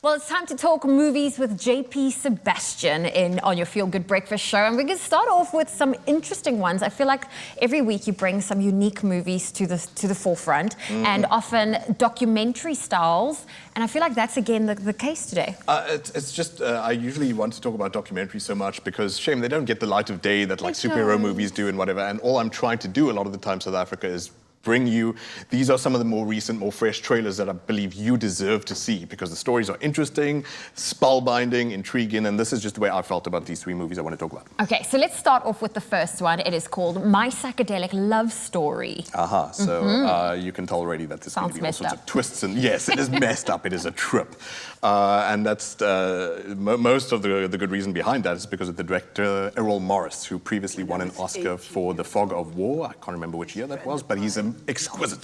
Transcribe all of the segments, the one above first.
Well, it's time to talk movies with JP Sebastian on your Feel Good Breakfast show. And we're going to start off with some interesting ones. I feel like every week you bring some unique movies to the forefront, and often documentary styles. And I feel like that's, again, the case today. It's just, I usually want to talk about documentaries so much because, shame, they don't get the light of day that like superhero movies do and whatever. And all I'm trying to do a lot of the time, South Africa, is bring you, these are some of the more recent, more fresh trailers that I believe you deserve to see because the stories are interesting, spellbinding, intriguing, and this is just the way I felt about these three movies I want to talk about. Okay, so let's start off with the first one. It is called My Psychedelic Love Story. So you can tell already that there's going to be all sorts of twists, and yes, it is messed up, it is a trip. And that's most of the good reason behind that is because of the director Errol Morris, who previously won an Oscar for The Fog of War. I can't remember which year that was, but he's an exquisite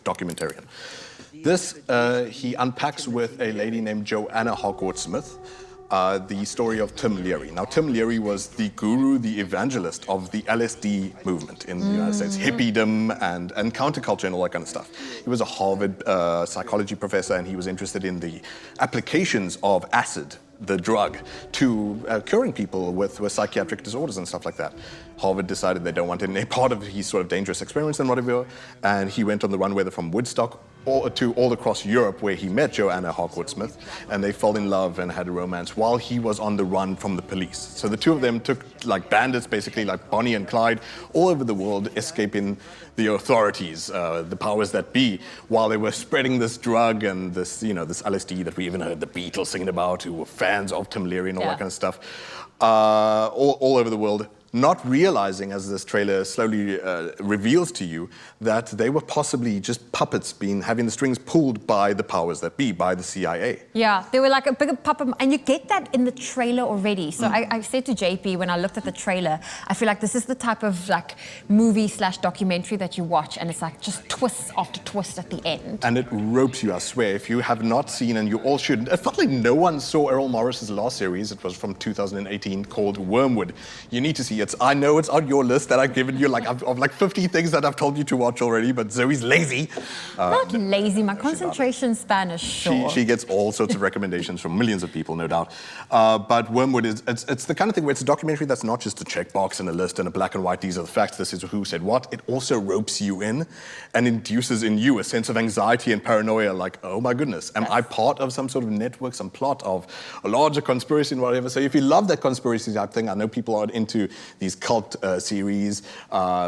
documentarian. This, he unpacks with a lady named Joanna Hogwarts-Smith, the story of Tim Leary. Now, Tim Leary was the guru, the evangelist of the LSD movement in the United States, hippiedom and counterculture and all that kind of stuff. He was a Harvard psychology professor, and he was interested in the applications of acid, the drug, to curing people with psychiatric disorders and stuff like that. Harvard decided they don't want any part of his sort of dangerous experiments and whatever, and he went on the run, whether from Woodstock to all across Europe, where he met Joanna Hogwarts-Smith, and they fell in love and had a romance while he was on the run from the police. So the two of them took, like bandits, basically, like Bonnie and Clyde, all over the world, escaping the authorities, the powers that be, while they were spreading this drug and this, you know, this LSD that we even heard the Beatles singing about, who were fans of Tim Leary and all that kind of stuff, all over the world. Not realizing, as this trailer slowly reveals to you, that they were possibly just puppets having the strings pulled by the powers that be, by the CIA. Yeah, they were like a bigger puppet, and you get that in the trailer already. So I said to JP when I looked at the trailer, I feel like this is the type of like movie/documentary that you watch, and it's like just twists after twist at the end. And it ropes you, I swear. If you have not seen, and you all should, it felt like no one saw Errol Morris's last series. It was from 2018 called Wormwood. You need to see it. I know it's on your list that I've given you, like of like 50 things that I've told you to watch already, but Zoe's lazy. Not lazy, my concentration span is short. She gets all sorts of recommendations from millions of people, no doubt. But Wormwood it's the kind of thing where it's a documentary that's not just a checkbox and a list and a black and white, these are the facts, this is who said what. It also ropes you in and induces in you a sense of anxiety and paranoia, like, oh my goodness, am I part of some sort of network, some plot of a larger conspiracy and whatever? So if you love that conspiracy type thing, I know people are into these cult series,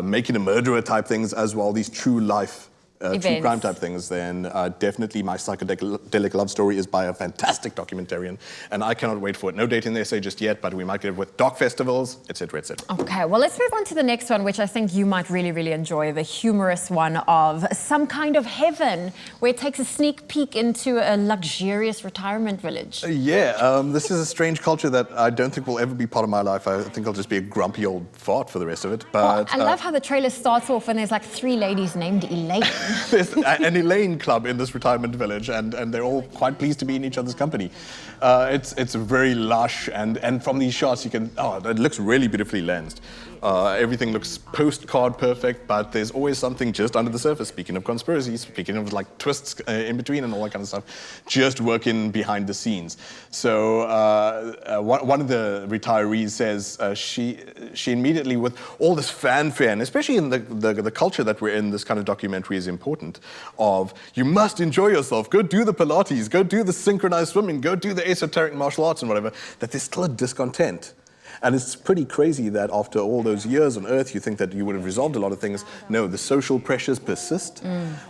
Making a Murderer type things as well, these true life, true crime type things, then definitely My Psychedelic Love Story is by a fantastic documentarian, and I cannot wait for it. No date in the essay just yet, but we might get it with doc festivals, etc., etc. Okay, well, let's move on to the next one, which I think you might really, really enjoy, the humorous one of Some Kind of Heaven, where it takes a sneak peek into a luxurious retirement village. This is a strange culture that I don't think will ever be part of my life. I think I'll just be a grumpy old fart for the rest of it. But I love how the trailer starts off and there's like 3 ladies named Elaine. There's an Elaine club in this retirement village, and they're all quite pleased to be in each other's company. It's very lush, and from these shots you can, it looks really beautifully lensed. Everything looks postcard perfect, but there's always something just under the surface. Speaking of conspiracies, speaking of like twists in between and all that kind of stuff, just working behind the scenes. So one of the retirees says she immediately, with all this fanfare, and especially in the culture that we're in, this kind of documentary is important, of you must enjoy yourself, go do the Pilates, go do the synchronized swimming, go do the esoteric martial arts and whatever, that there's still a discontent. And it's pretty crazy that after all those years on Earth, you think that you would have resolved a lot of things. No, the social pressures persist.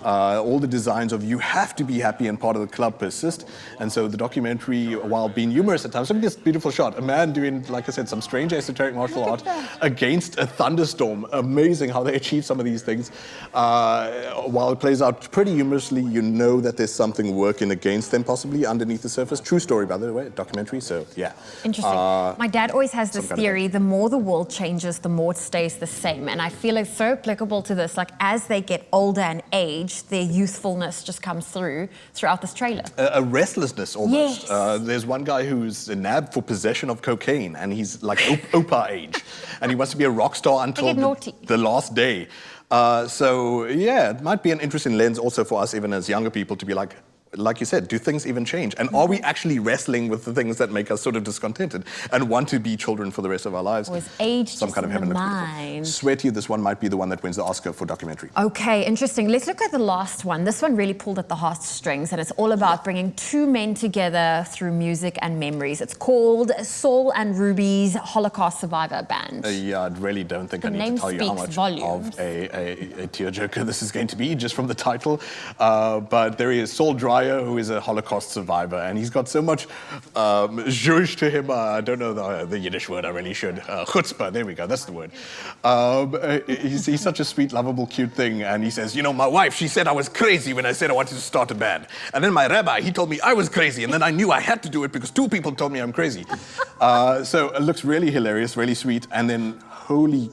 All the designs of you have to be happy and part of the club persist. And so the documentary, while being humorous at times, look at this beautiful shot. A man doing, like I said, some strange esoteric martial art against a thunderstorm. Amazing how they achieve some of these things. While it plays out pretty humorously, you know that there's something working against them, possibly underneath the surface. True story, by the way, documentary, so yeah. Interesting. My dad always has this theory, the more the world changes, the more it stays the same. And I feel it's so applicable to this. Like, as they get older and age, their youthfulness just comes throughout this trailer. A restlessness, almost. Yes. There's one guy who's nabbed for possession of cocaine, and he's like Opa age. And he wants to be a rock star until the last day. So, yeah, it might be an interesting lens also for us, even as younger people, to be like, like you said, do things even change? And are we actually wrestling with the things that make us sort of discontented and want to be children for the rest of our lives? Or is age Some just kind of in heaven the looks beautiful. mind? Swear to you, this one might be the one that wins the Oscar for documentary. Okay, interesting. Let's look at the last one. This one really pulled at the heartstrings, and it's all about bringing two men together through music and memories. It's called Saul and Ruby's Holocaust Survivor Band. Yeah, I really don't think I need to tell you how much of a tearjerker this is going to be, just from the title. But there is Saul, who is a Holocaust survivor, and he's got so much zhuzh to him. I don't know the Yiddish word, I really should. Chutzpah, there we go, that's the word. He's such a sweet, lovable, cute thing, and he says, you know, my wife, she said I was crazy when I said I wanted to start a band. And then my rabbi, he told me I was crazy, and then I knew I had to do it because two people told me I'm crazy. So it looks really hilarious, really sweet, and then holy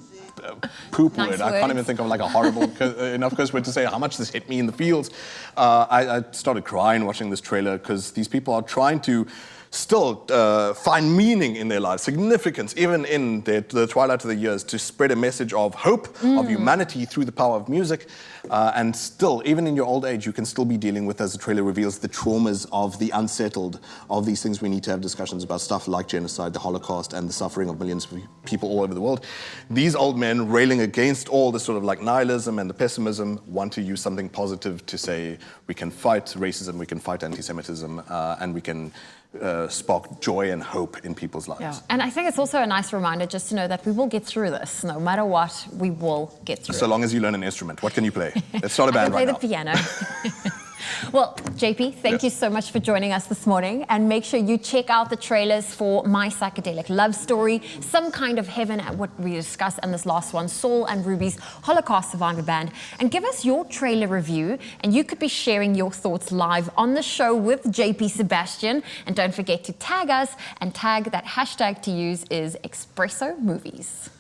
poop nice word. Words. I can't even think of like a horrible enough curse word to say how much this hit me in the feels. I started crying watching this trailer because these people are trying to still find meaning in their lives, significance, even in the twilight of the years, to spread a message of hope, of humanity through the power of music. And still, even in your old age, you can still be dealing with, as the trailer reveals, the traumas of the unsettled, of these things we need to have discussions about, stuff like genocide, the Holocaust, and the suffering of millions of people all over the world. These old men, railing against all the sort of like nihilism and the pessimism, want to use something positive to say we can fight racism, we can fight anti-Semitism, and we can spark joy and hope in people's lives. Yeah. And I think it's also a nice reminder just to know that we will get through this. No matter what, we will get through it. So long as you learn an instrument. What can you play? Let's start a band right now. I can play the piano. Well, JP, thank you so much for joining us this morning, and make sure you check out the trailers for My Psychedelic Love Story, Some Kind of Heaven, at what we discussed, and this last one, Saul and Ruby's Holocaust Survivor Band, and give us your trailer review, and you could be sharing your thoughts live on the show with JP Sebastian. And don't forget to tag us, and tag that hashtag to use is Expresso Movies.